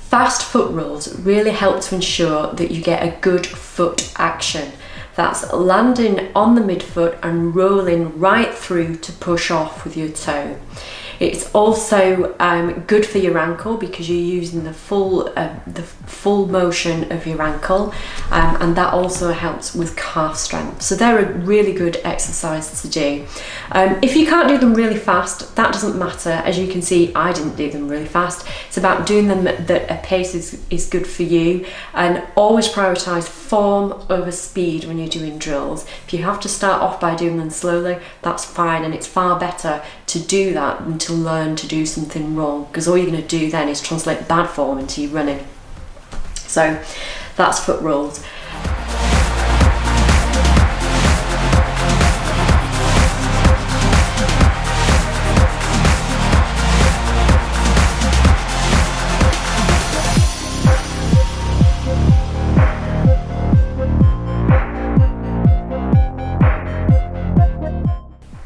Fast foot rolls really help to ensure that you get a good foot action. That's landing on the midfoot and rolling right through to push off with your toe. It's also good for your ankle because you're using the full motion of your ankle, and that also helps with calf strength. So they're a really good exercise to do. If you can't do them really fast, that doesn't matter. As you can see, I didn't do them really fast. It's about doing them at a pace is good for you, and always prioritise form over speed when you're doing drills. If you have to start off by doing them slowly, that's fine, and it's far better to do that than to learn to do something wrong, because all you're going to do then is translate bad form into your running. So that's foot rolls.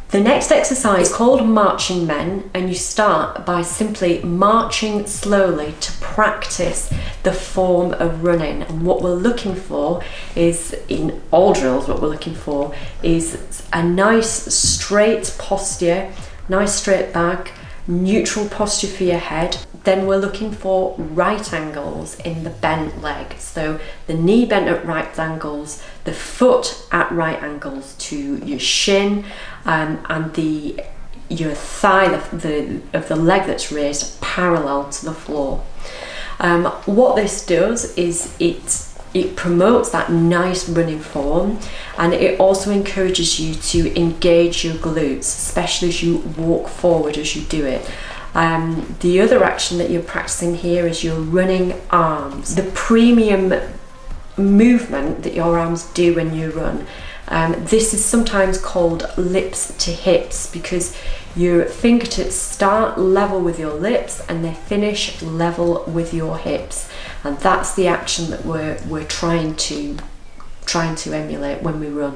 The next exercise is called marching men, and you start by simply marching slowly to practice the form of running. And what we're looking for is, in all drills, what we're looking for is a nice straight posture, nice straight back, neutral posture for your head. Then we're looking for right angles in the bent leg. So the knee bent at right angles, the foot at right angles to your shin, and your thigh of the leg that's raised parallel to the floor. What this does is it promotes that nice running form, and it also encourages you to engage your glutes, especially as you walk forward as you do it. The other action that you're practicing here is your running arms, the premium movement that your arms do when you run. This is sometimes called lips to hips because your fingertips start level with your lips and they finish level with your hips, and that's the action that we're trying to emulate when we run.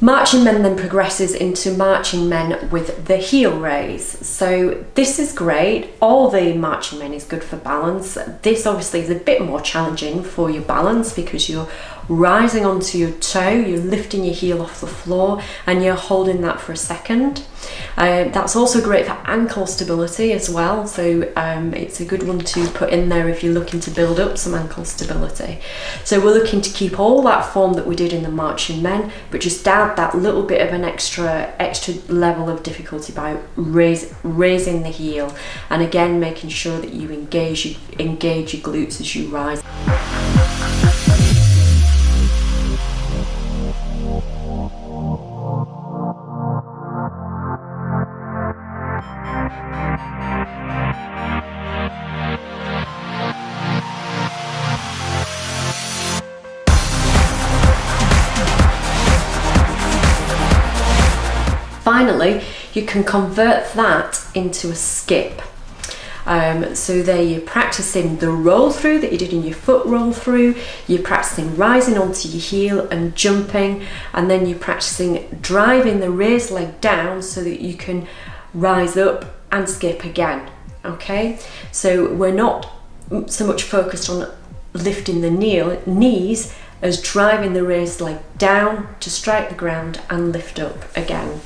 Marching men then progresses into marching men with the heel raise. So this is great. All the marching men is good for balance. This obviously is a bit more challenging for your balance because you're rising onto your toe, you're lifting your heel off the floor and you're holding that for a second. That's also great for ankle stability as well, so it's a good one to put in there if you're looking to build up some ankle stability. So we're looking to keep all that form that we did in the marching men, but just add that little bit of an extra level of difficulty by raising the heel, and again making sure that you engage your glutes as you rise. Finally, you can convert that into a skip. So there you're practicing the roll through that you did in your foot roll through, you're practicing rising onto your heel and jumping, and then you're practicing driving the raised leg down so that you can rise up and skip again. Okay, so we're not so much focused on lifting the knees as driving the raised leg down to strike the ground and lift up again.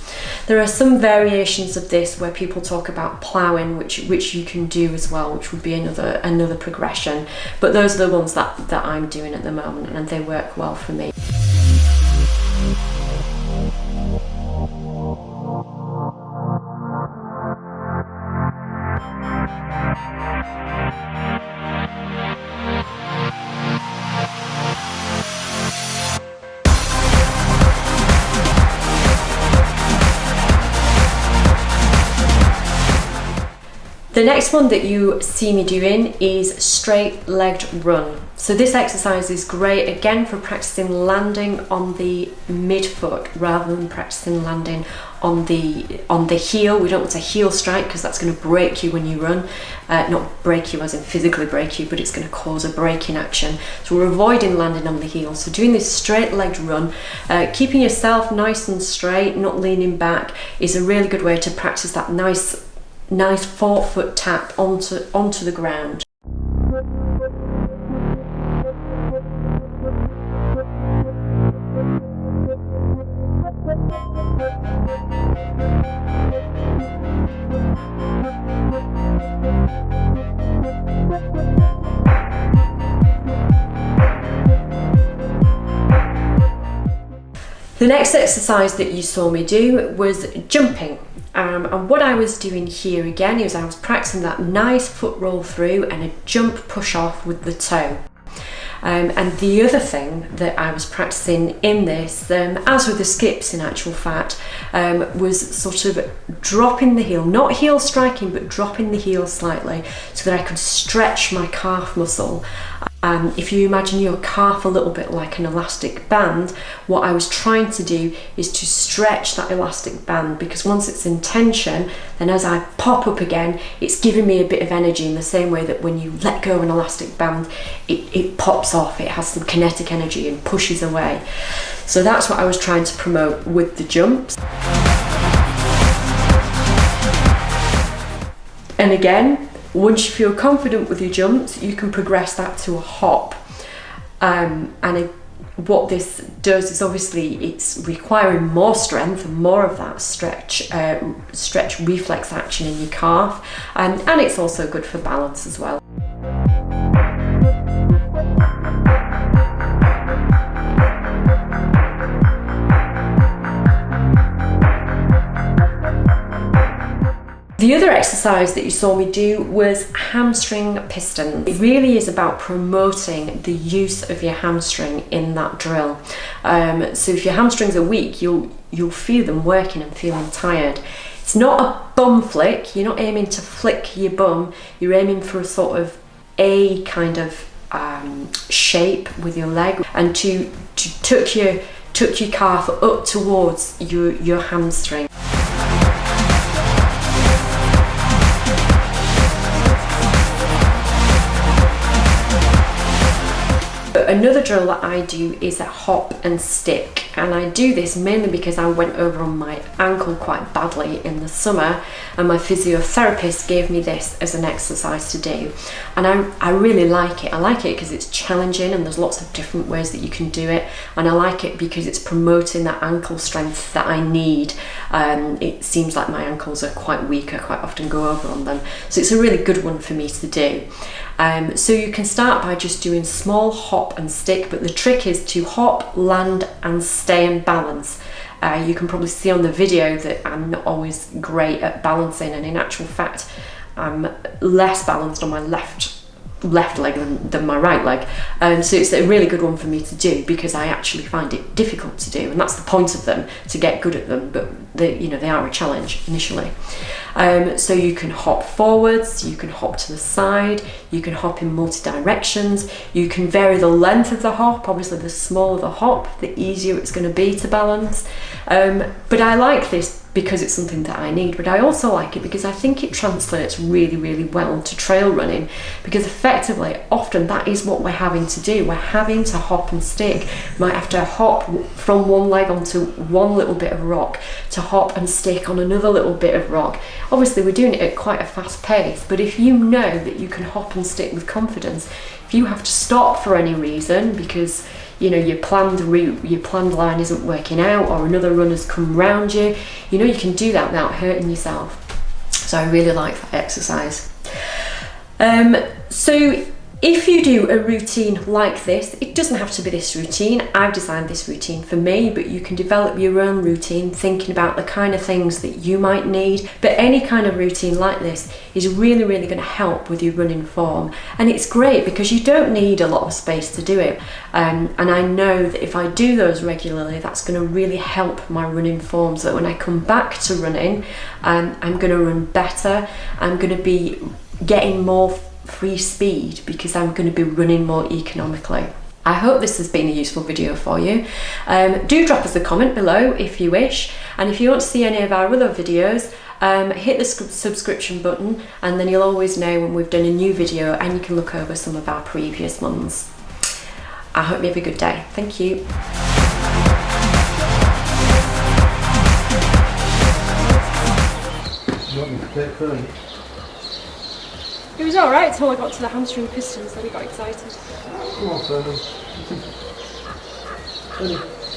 There are some variations of this where people talk about ploughing, which you can do as well, which would be another progression. But those are the ones that I'm doing at the moment, and they work well for me. The next one that you see me doing is straight-legged run. So this exercise is great again for practicing landing on the midfoot rather than practicing landing on the heel. We don't want a heel strike because that's going to break you when you run. Not break you as in physically break you, but it's going to cause a braking action. So we're avoiding landing on the heel. So doing this straight-legged run, keeping yourself nice and straight, not leaning back, is a really good way to practice that nice nice forefoot tap onto the ground. The next exercise that you saw me do was jumping. And what I was doing here again is I was practicing that nice foot roll through and a jump push off with the toe. And the other thing that I was practicing in this, as with the skips in actual fact, was sort of dropping the heel, not heel striking, but dropping the heel slightly so that I could stretch my calf muscle. If you imagine your calf a little bit like an elastic band, what I was trying to do is to stretch that elastic band, because once it's in tension, then as I pop up again, it's giving me a bit of energy in the same way that when you let go of an elastic band, it pops off, it has some kinetic energy and pushes away. So that's what I was trying to promote with the jumps. And again, once you feel confident with your jumps, you can progress that to a hop. What this does is obviously it's requiring more strength and more of that stretch reflex action in your calf, and it's also good for balance as well. The other exercise that you saw me do was hamstring pistons. It really is about promoting the use of your hamstring in that drill. So if your hamstrings are weak, you'll feel them working and feeling tired. It's not a bum flick, you're not aiming to flick your bum, you're aiming for a sort of A kind of shape with your leg, and to tuck your calf up towards your hamstring. Another drill that I do is a hop and stick, and I do this mainly because I went over on my ankle quite badly in the summer, and my physiotherapist gave me this as an exercise to do, and I really like it. I like it because it's challenging and there's lots of different ways that you can do it, and I like it because it's promoting that ankle strength that I need. It seems like my ankles are quite weak, I quite often go over on them, so it's a really good one for me to do. So you can start by just doing small hop and stick, but the trick is to hop, land and stay and balance. You can probably see on the video that I'm not always great at balancing, and in actual fact I'm less balanced on my left leg than my right leg. So it's a really good one for me to do because I actually find it difficult to do, and that's the point of them, to get good at them, but they are a challenge initially. So you can hop forwards, you can hop to the side, you can hop in multi-directions, you can vary the length of the hop. Obviously the smaller the hop, the easier it's going to be to balance. But I like this because it's something that I need, but I also like it because I think it translates really, really well to trail running, because effectively often that is what we're having to do. We're having to hop and stick. You might have to hop from one leg onto one little bit of rock, to hop and stick on another little bit of rock. Obviously we're doing it at quite a fast pace, but if you know that you can hop and stick with confidence, if you have to stop for any reason because your planned route, your planned line isn't working out, or another runner's come round you, you can do that without hurting yourself. So I really like that exercise. So if you do a routine like this, it doesn't have to be this routine. I've designed this routine for me, but you can develop your own routine thinking about the kind of things that you might need. But any kind of routine like this is really, really going to help with your running form. And it's great because you don't need a lot of space to do it. And I know that if I do those regularly, that's going to really help my running form, so that when I come back to running, I'm going to run better. I'm going to be getting more free speed because I'm going to be running more economically. I hope this has been a useful video for you. Do drop us a comment below if you wish, and if you want to see any of our other videos, hit the subscription button, and then you'll always know when we've done a new video, and you can look over some of our previous ones. I hope you have a good day. Thank you. You want me to take Fernie? It was alright until I got to the Hamstring Pistons, then he got excited. Come on, Fernie. Fernie.